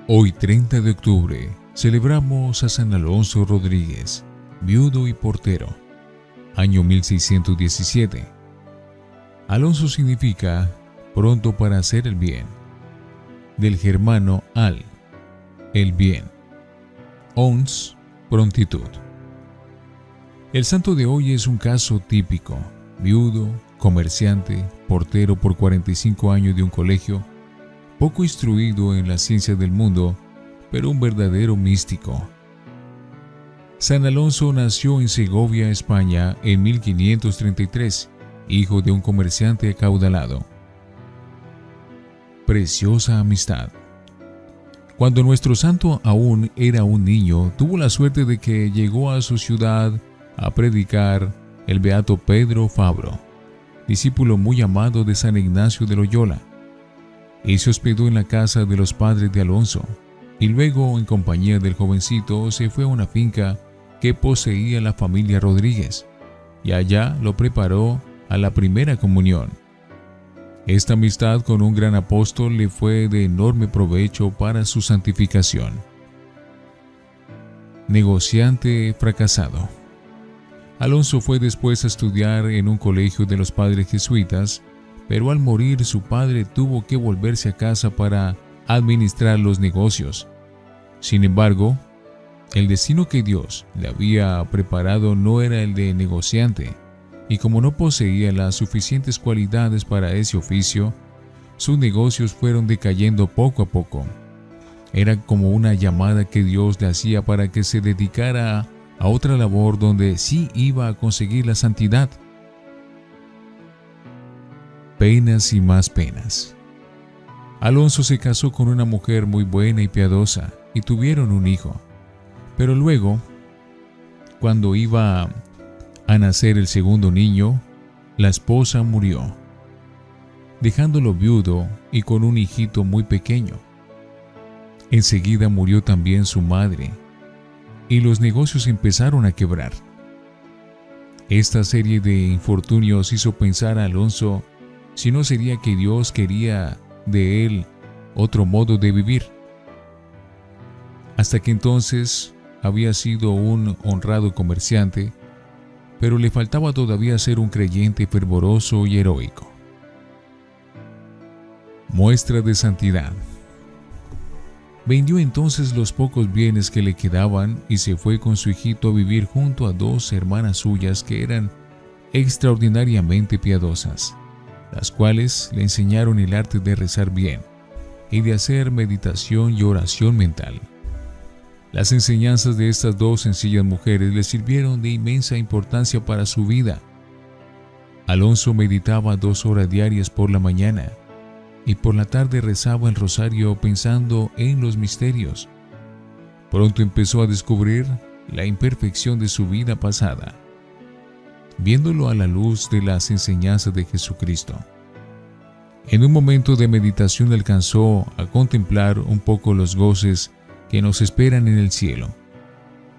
Hoy 30 de octubre celebramos a San Alonso Rodríguez, viudo y portero, año 1617. Alonso significa pronto para hacer el bien, del germano al, el bien, ons, prontitud. El santo de hoy es un caso típico: viudo, comerciante, portero por 45 años de un colegio, poco instruido en las ciencias del mundo, pero un verdadero místico. San Alonso nació en Segovia, España, en 1533, hijo de un comerciante acaudalado. Preciosa amistad. Cuando nuestro santo aún era un niño, tuvo la suerte de que llegó a su ciudad a predicar el beato Pedro Fabro, discípulo muy amado de San Ignacio de Loyola, y se hospedó en la casa de los padres de Alonso, y luego, en compañía del jovencito, se fue a una finca que poseía la familia Rodríguez, y allá lo preparó a la primera comunión. Esta amistad con un gran apóstol le fue de enorme provecho para su santificación. Negociante fracasado. Alonso fue después a estudiar en un colegio de los padres jesuitas, pero al morir su padre tuvo que volverse a casa para administrar los negocios. Sin embargo, el destino que Dios le había preparado no era el de negociante, y como no poseía las suficientes cualidades para ese oficio, sus negocios fueron decayendo poco a poco. Era como una llamada que Dios le hacía para que se dedicara a otra labor donde sí iba a conseguir la santidad. Penas y más penas. Alonso se casó con una mujer muy buena y piadosa y tuvieron un hijo. Pero luego, cuando iba a nacer el segundo niño, la esposa murió, dejándolo viudo y con un hijito muy pequeño. Enseguida murió también su madre y los negocios empezaron a quebrar. Esta serie de infortunios hizo pensar a Alonso si no sería que Dios quería de él otro modo de vivir. Hasta que entonces había sido un honrado comerciante, pero le faltaba todavía ser un creyente fervoroso y heroico. Muestra de santidad. Vendió entonces los pocos bienes que le quedaban y se fue con su hijito a vivir junto a dos hermanas suyas que eran extraordinariamente piadosas, las cuales le enseñaron el arte de rezar bien y de hacer meditación y oración mental. Las enseñanzas de estas dos sencillas mujeres le sirvieron de inmensa importancia para su vida. Alonso meditaba 2 horas diarias por la mañana y por la tarde rezaba el rosario pensando en los misterios. Pronto empezó a descubrir la imperfección de su vida pasada, viéndolo a la luz de las enseñanzas de Jesucristo. En un momento de meditación alcanzó a contemplar un poco los goces que nos esperan en el cielo,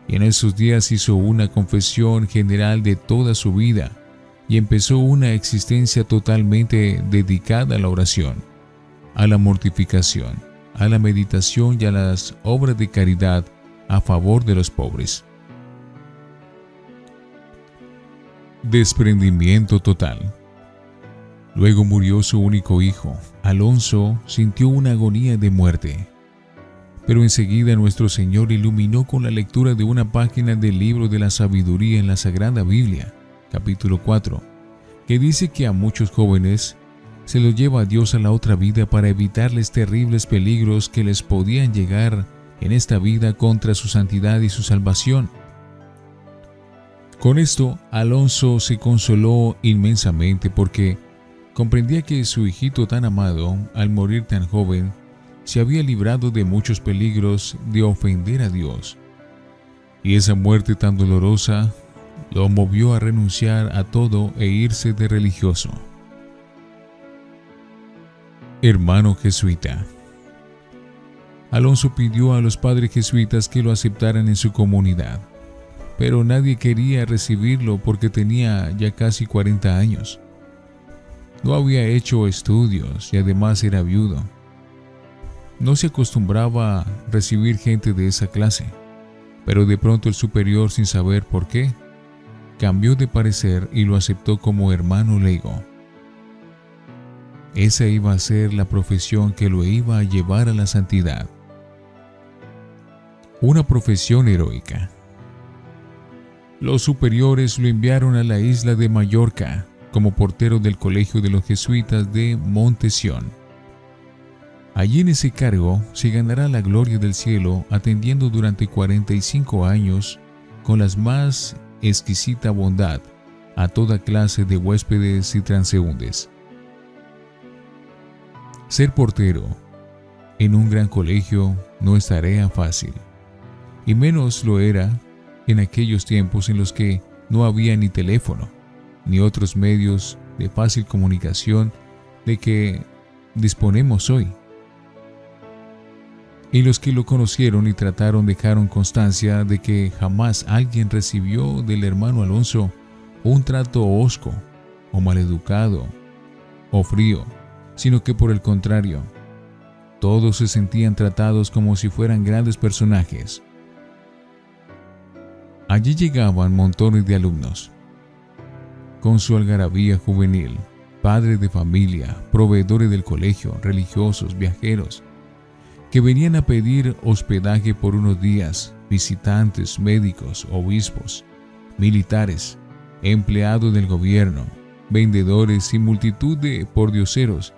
y en esos días hizo una confesión general de toda su vida y empezó una existencia totalmente dedicada a la oración, a la mortificación, a la meditación y a las obras de caridad a favor de los pobres. Desprendimiento total. Luego murió su único hijo. Alonso sintió una agonía de muerte, pero enseguida nuestro Señor iluminó con la lectura de una página del libro de la sabiduría en la Sagrada Biblia, capítulo 4, que dice que a muchos jóvenes se los lleva a Dios a la otra vida para evitarles terribles peligros que les podían llegar en esta vida contra su santidad y su salvación. Con esto, Alonso se consoló inmensamente porque comprendía que su hijito tan amado, al morir tan joven, se había librado de muchos peligros de ofender a Dios. Y esa muerte tan dolorosa lo movió a renunciar a todo e irse de religioso. Hermano jesuita. Alonso pidió a los padres jesuitas que lo aceptaran en su comunidad, pero nadie quería recibirlo porque tenía ya casi 40 años. No había hecho estudios y además era viudo. no se acostumbraba a recibir gente de esa clase, pero de pronto el superior, sin saber por qué, cambió de parecer y lo aceptó como hermano leigo. Esa iba a ser la profesión que lo iba a llevar a la santidad. Una profesión heroica. Los superiores lo enviaron a la isla de Mallorca como portero del colegio de los jesuitas de Montesión. Allí en ese cargo se ganará la gloria del cielo atendiendo durante 45 años con la más exquisita bondad a toda clase de huéspedes y transeúntes. Ser portero en un gran colegio no es tarea fácil, y menos lo era en aquellos tiempos en los que no había ni teléfono, ni otros medios de fácil comunicación de que disponemos hoy. Y los que lo conocieron y trataron dejaron constancia de que jamás alguien recibió del hermano Alonso un trato hosco, o maleducado, o frío, sino que por el contrario, todos se sentían tratados como si fueran grandes personajes. Allí llegaban montones de alumnos, con su algarabía juvenil, padres de familia, proveedores del colegio, religiosos, viajeros, que venían a pedir hospedaje por unos días, visitantes, médicos, obispos, militares, empleados del gobierno, vendedores y multitud de pordioseros,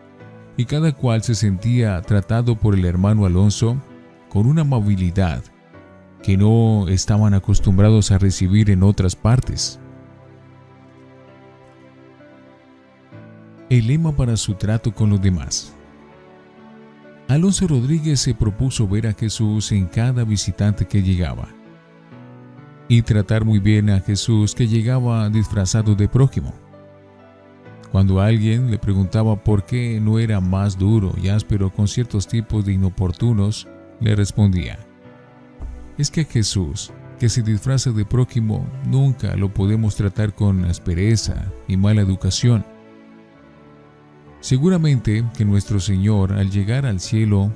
y cada cual se sentía tratado por el hermano Alonso con una amabilidad que no estaban acostumbrados a recibir en otras partes. El lema para su trato con los demás. Alonso Rodríguez se propuso ver a Jesús en cada visitante que llegaba y tratar muy bien a Jesús que llegaba disfrazado de prójimo. Cuando alguien le preguntaba por qué no era más duro y áspero con ciertos tipos de inoportunos, le respondía: es que a Jesús, que se disfraza de prójimo, nunca lo podemos tratar con aspereza y mala educación. Seguramente que nuestro Señor, al llegar al cielo,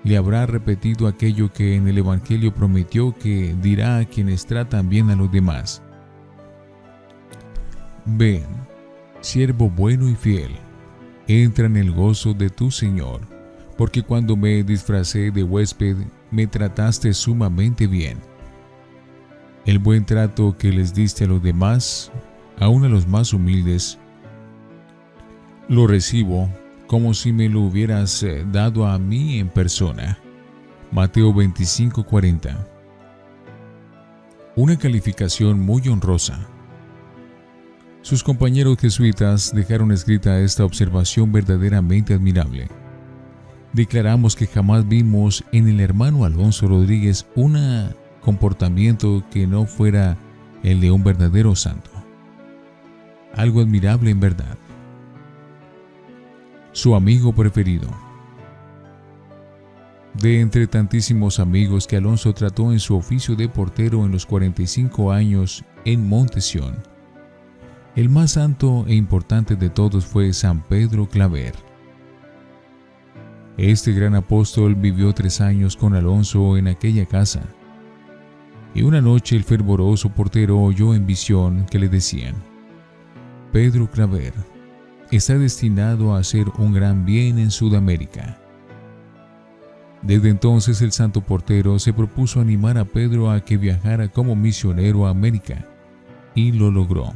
le habrá repetido aquello que en el Evangelio prometió que dirá a quienes tratan bien a los demás: ven, siervo bueno y fiel, entra en el gozo de tu Señor, porque cuando me disfracé de huésped, me trataste sumamente bien. El buen trato que les diste a los demás, aun a los más humildes, lo recibo como si me lo hubieras dado a mí en persona. Mateo 25:40. Una calificación muy honrosa. Sus compañeros jesuitas dejaron escrita esta observación verdaderamente admirable. Declaramos que jamás vimos en el hermano Alonso Rodríguez un comportamiento que no fuera el de un verdadero santo. Algo admirable en verdad. Su amigo preferido. De entre tantísimos amigos que Alonso trató en su oficio de portero en los 45 años en Montesión, el más santo e importante de todos fue San Pedro Claver. Este gran apóstol vivió 3 años con Alonso en aquella casa, y una noche el fervoroso portero oyó en visión que le decían: Pedro Claver está destinado a hacer un gran bien en Sudamérica. Desde entonces el santo portero se propuso animar a Pedro a que viajara como misionero a América, y lo logró.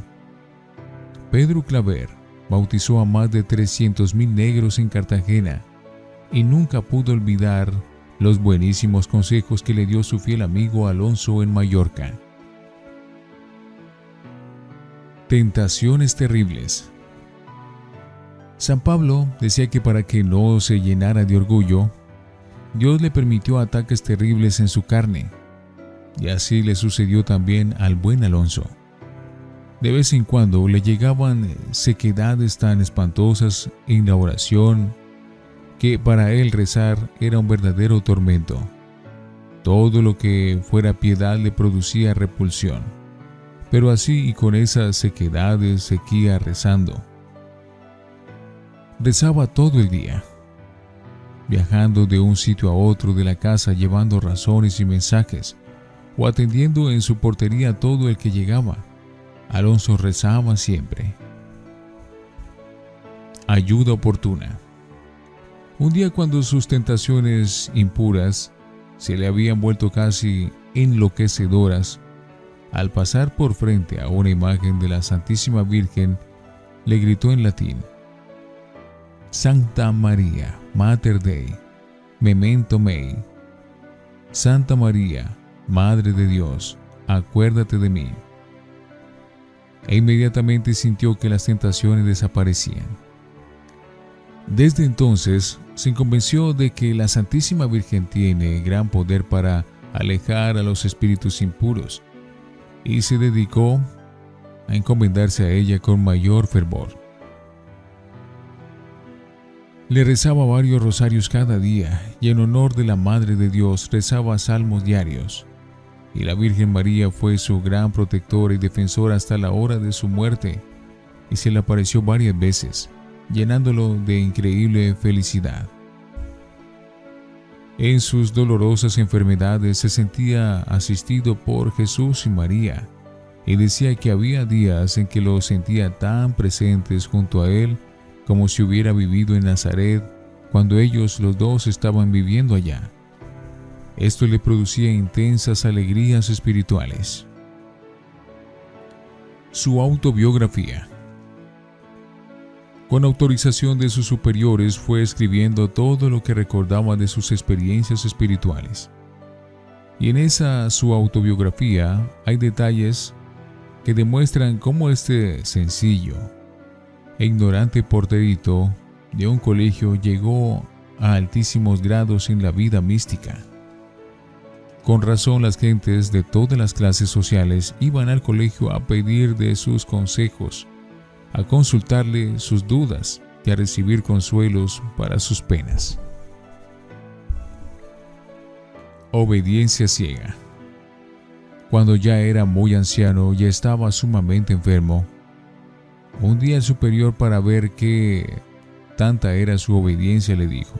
Pedro Claver bautizó a más de 300,000 negros en Cartagena y nunca pudo olvidar los buenísimos consejos que le dio su fiel amigo Alonso en Mallorca. Tentaciones terribles. San Pablo decía que para que no se llenara de orgullo, Dios le permitió ataques terribles en su carne, y así le sucedió también al buen Alonso. De vez en cuando le llegaban sequedades tan espantosas en la oración que para él rezar era un verdadero tormento. Todo lo que fuera piedad le producía repulsión, pero así y con esas sequedades seguía rezando. Rezaba todo el día. viajando de un sitio a otro de la casa llevando razones y mensajes, o atendiendo en su portería a todo el que llegaba. Alonso rezaba siempre. Ayuda oportuna. Un día, cuando sus tentaciones impuras se le habían vuelto casi enloquecedoras, al pasar por frente a una imagen de la Santísima Virgen, le gritó en latín: Sancta Maria, Mater Dei, memento mei. Santa María, Madre de Dios, acuérdate de mí. E inmediatamente sintió que las tentaciones desaparecían. Desde entonces se convenció de que la Santísima Virgen tiene gran poder para alejar a los espíritus impuros, y se dedicó a encomendarse a ella con mayor fervor. Le rezaba varios rosarios cada día, y en honor de la Madre de Dios rezaba salmos diarios, y la Virgen María fue su gran protectora y defensora hasta la hora de su muerte, y se le apareció varias veces, llenándolo de increíble felicidad. En sus dolorosas enfermedades se sentía asistido por Jesús y María, y decía que había días en que los sentía tan presentes junto a él como si hubiera vivido en Nazaret cuando ellos los dos estaban viviendo allá. Esto le producía intensas alegrías espirituales. Su autobiografía. Con autorización de sus superiores, fue escribiendo todo lo que recordaba de sus experiencias espirituales. Y en esa su autobiografía hay detalles que demuestran cómo este sencillo e ignorante porterito de un colegio llegó a altísimos grados en la vida mística. Con razón, las gentes de todas las clases sociales iban al colegio a pedir de sus consejos, a consultarle sus dudas y a recibir consuelos para sus penas. Obediencia ciega. Cuando ya era muy anciano y estaba sumamente enfermo, un día el superior, para ver qué tanta era su obediencia, le dijo: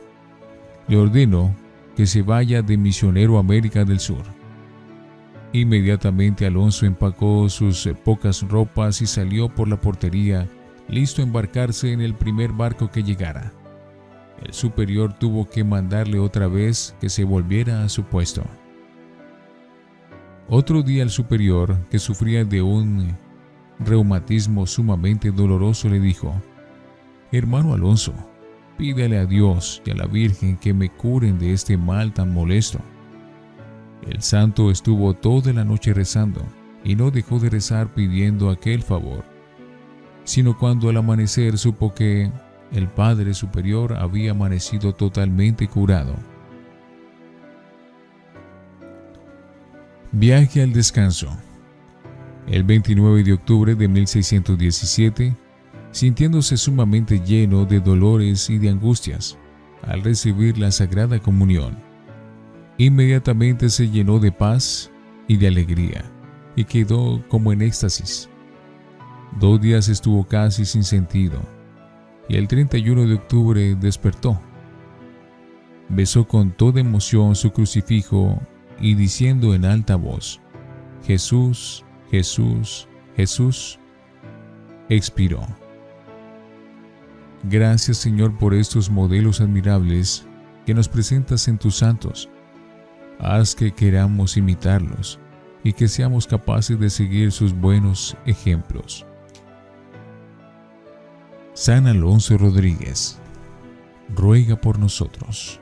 le ordeno que se vaya de misionero a América del Sur. Inmediatamente Alonso empacó sus pocas ropas y salió por la portería, listo a embarcarse en el primer barco que llegara. El superior tuvo que mandarle otra vez que se volviera a su puesto. Otro día el superior, que sufría de un reumatismo sumamente doloroso, le dijo: hermano Alonso, pídale a Dios y a la Virgen que me curen de este mal tan molesto. El santo estuvo toda la noche rezando y no dejó de rezar pidiendo aquel favor, sino cuando al amanecer supo que el Padre Superior había amanecido totalmente curado. Viaje al descanso. El 29 de octubre de 1617, sintiéndose sumamente lleno de dolores y de angustias al recibir la Sagrada Comunión, inmediatamente se llenó de paz y de alegría y quedó como en éxtasis. 2 días estuvo casi sin sentido y el 31 de octubre despertó. Besó con toda emoción su crucifijo y diciendo en alta voz: Jesús, Jesús, Jesús, expiró. Gracias, Señor, por estos modelos admirables que nos presentas en tus santos. Haz que queramos imitarlos y que seamos capaces de seguir sus buenos ejemplos. San Alonso Rodríguez, ruega por nosotros.